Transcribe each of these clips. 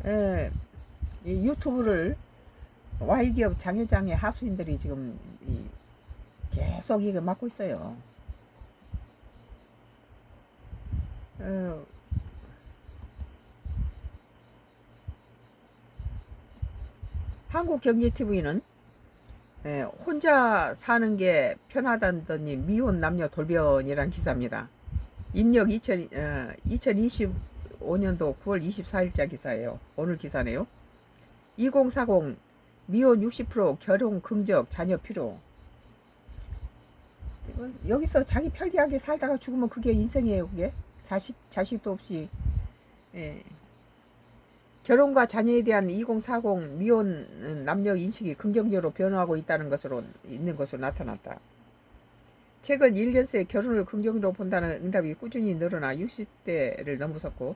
에, 이 유튜브를 Y기업 장애장애 하수인들이 지금 계속 이거 맡고 있어요. 어, 한국경제TV는 혼자 사는 게 편하다더니 미혼 남녀 돌변이란 기사입니다. 입력 2025년도 9월 24일자 기사예요. 오늘 기사네요. 2040 미혼 60% 결혼 긍적 자녀 필요. 여기서 자기 편리하게 살다가 죽으면 그게 인생이에요. 그게 자식도 없이. 예. 결혼과 자녀에 대한 2040 미혼 남녀 인식이 긍정적으로 변화하고 있는 것으로 나타났다. 최근 1년 새 결혼을 긍정적으로 본다는 응답이 꾸준히 늘어나 60대를 넘어섰고,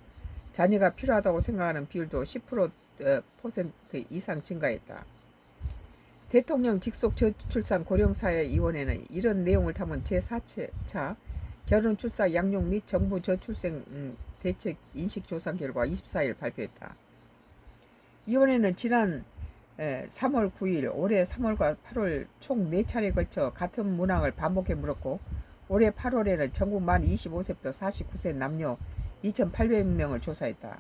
자녀가 필요하다고 생각하는 비율도 10% 이상 증가했다. 대통령 직속 저출산 고령사회위원회는 이런 내용을 담은 제4차 결혼 출산 양육 및 정부 저출생 대책 인식조사 결과 24일 발표했다. 위원회는 지난 3월 9일, 올해 3월과 8월 총 4차례에 걸쳐 같은 문항을 반복해 물었고, 올해 8월에는 전국 만 25세부터 49세 남녀 2,800명을 조사했다.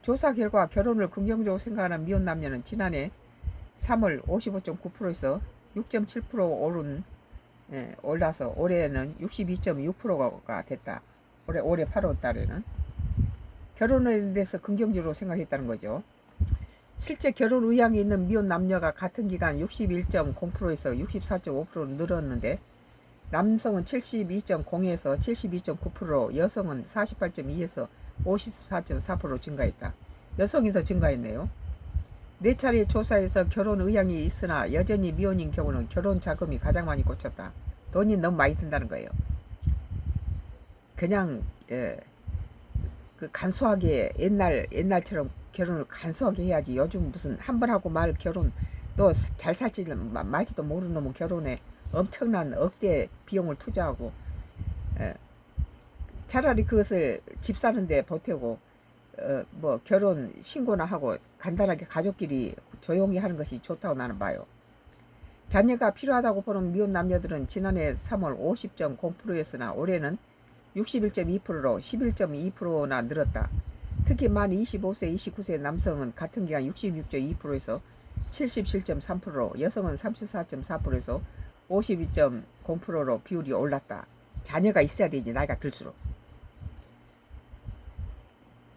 조사 결과 결혼을 긍정적으로 생각하는 미혼 남녀는 지난해 3월 55.9%에서 6.7% 올라서 올해는 62.6%가 됐다. 올해 8월 달에는 결혼에 대해서 긍정적으로 생각했다는 거죠. 실제 결혼 의향이 있는 미혼 남녀가 같은 기간 61.0%에서 64.5% 늘었는데, 남성은 72.0에서 72.9%, 여성은 48.2에서 54.4% 증가했다. 여성이 더 증가했네요. 4차례 조사에서 결혼 의향이 있으나 여전히 미혼인 경우는 결혼 자금이 가장 많이 꽂혔다. 돈이 너무 많이 든다는 거예요. 그냥 그 간소하게 옛날처럼 결혼을 간소하게 해야지. 요즘 무슨 한 번 하고 말 결혼, 또 잘 살지 말지도 모르는 놈은 결혼에 엄청난 억대 비용을 투자하고, 차라리 그것을 집 사는데 보태고 뭐 결혼 신고나 하고 간단하게 가족끼리 조용히 하는 것이 좋다고 나는 봐요. 자녀가 필요하다고 보는 미혼 남녀들은 지난해 3월 50.0%였으나 올해는 61.2%로 11.2%나 늘었다. 특히 만 25세, 29세 남성은 같은 기간 66.2%에서 77.3%로, 여성은 34.4%에서 52.0%로 비율이 올랐다. 자녀가 있어야 되지, 나이가 들수록.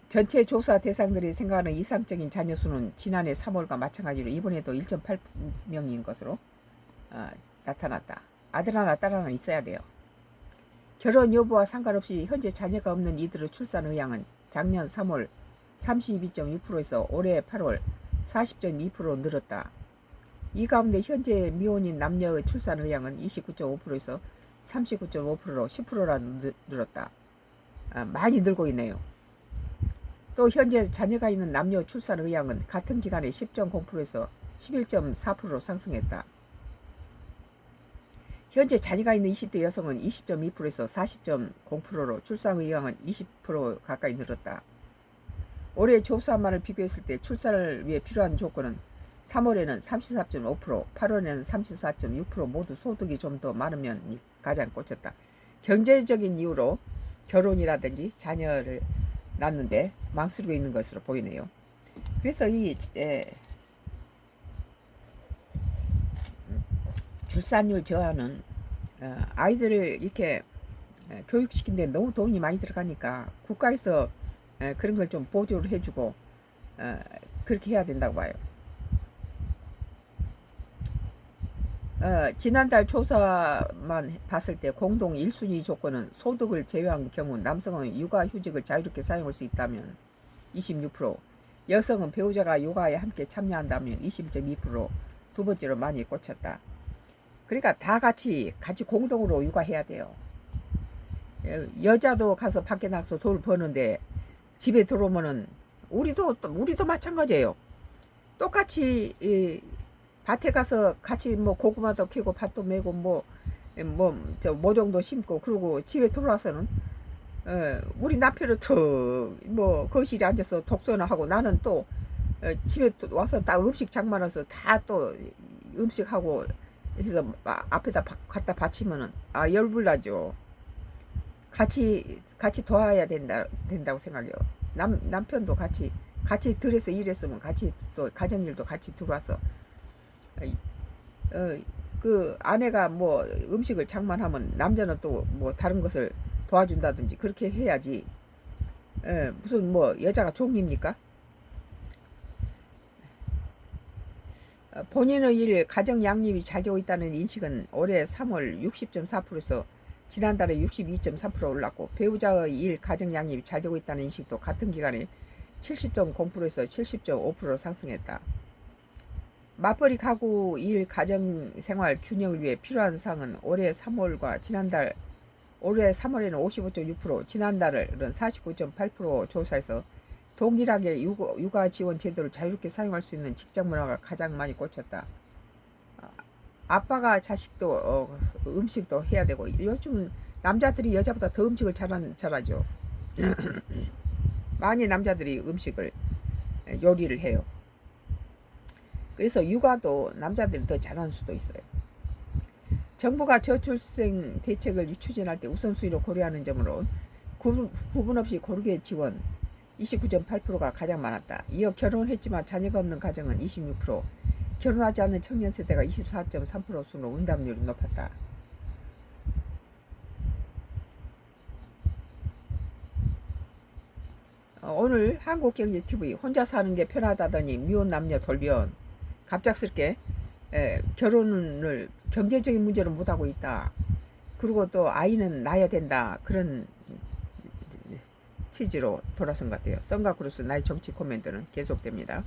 전체 조사 대상들이 생각하는 이상적인 자녀 수는 지난해 3월과 마찬가지로 이번에도 1.8명인 것으로 나타났다. 아들 하나, 딸 하나 있어야 돼요. 결혼 여부와 상관없이 현재 자녀가 없는 이들의 출산 의향은 작년 3월 32.6%에서 올해 8월 40.2% 늘었다. 이 가운데 현재 미혼인 남녀의 출산 의향은 29.5%에서 39.5%로 10%나 늘었다. 많이 늘고 있네요. 또 현재 자녀가 있는 남녀 출산 의향은 같은 기간에 10.0%에서 11.4%로 상승했다. 현재 자녀가 있는 20대 여성은 20.2%에서 40.0%로 출산 의향은 20% 가까이 늘었다. 올해 조사만을 비교했을 때 출산을 위해 필요한 조건은 3월에는 34.5%, 8월에는 34.6% 모두 소득이 좀 더 많으면 가장 꽂혔다. 경제적인 이유로 결혼이라든지 자녀를 낳는데 망설이고 있는 것으로 보이네요. 그래서 이 출산율 저하는 아이들을 이렇게 교육시키는데 너무 돈이 많이 들어가니까 국가에서 그런 걸 좀 보조를 해주고 그렇게 해야 된다고 봐요. 지난달 조사만 봤을 때 공동 1순위 조건은 소득을 제외한 경우 남성은 육아휴직을 자유롭게 사용할 수 있다면 26%, 여성은 배우자가 육아에 함께 참여한다면 21.2%, 두 번째로 많이 꽂혔다. 그러니까 다 같이 공동으로 육아해야 돼요. 여자도 가서 밖에 나가서 돈을 버는데 집에 들어오면은 우리도 마찬가지예요. 똑같이 밭에 가서 같이 뭐 고구마도 캐고 밭도 메고 뭐 모종도 심고, 그러고 집에 들어와서는 우리 남편은 또 거실에 앉아서 독서나 하고 나는 또 집에 또 와서 딱 음식 장만해서 다 또 음식하고 해서 앞에다 갖다 바치면은 열불나죠. 같이 도와야 된다고 생각해요. 남편도 같이 들여서 일했으면 같이 또 가정일도 같이 들어와서 어, 그 아내가 뭐 음식을 장만하면 남자는 또 뭐 다른 것을 도와준다든지 그렇게 해야지. 무슨 뭐 여자가 종입니까? 본인의 일 가정 양립이 잘 되고 있다는 인식은 올해 3월 60.4%에서 지난달에 62.3% 올랐고, 배우자의 일 가정 양립이 잘 되고 있다는 인식도 같은 기간에 70.0%에서 70.5% 상승했다. 맞벌이 가구 일 가정 생활 균형을 위해 필요한 사항은 올해 3월에는 55.6%, 지난달은 49.8% 조사에서 동일하게 육아 지원 제도를 자유롭게 사용할 수 있는 직장 문화가 가장 많이 꽂혔다. 아빠가 자식도 음식도 해야 되고, 요즘 남자들이 여자보다 더 음식을 잘하죠. 많이 남자들이 음식을 요리를 해요. 그래서 육아도 남자들이 더 잘하는 수도 있어요. 정부가 저출생 대책을 추진할 때 우선순위로 고려하는 점으로 구분 없이 고르게 지원 29.8%가 가장 많았다. 이어 결혼했지만 자녀가 없는 가정은 26%, 결혼하지 않는 청년 세대가 24.3% 순으로 응답률이 높았다. 오늘 한국경제TV 혼자 사는 게 편하다더니 미혼 남녀 돌변, 갑작스럽게 결혼을 경제적인 문제로 못하고 있다. 그리고 또 아이는 낳아야 된다. 그런 취지로 돌아선 것 같아요. 썬가크루스 나의 정치 코멘트는 계속됩니다.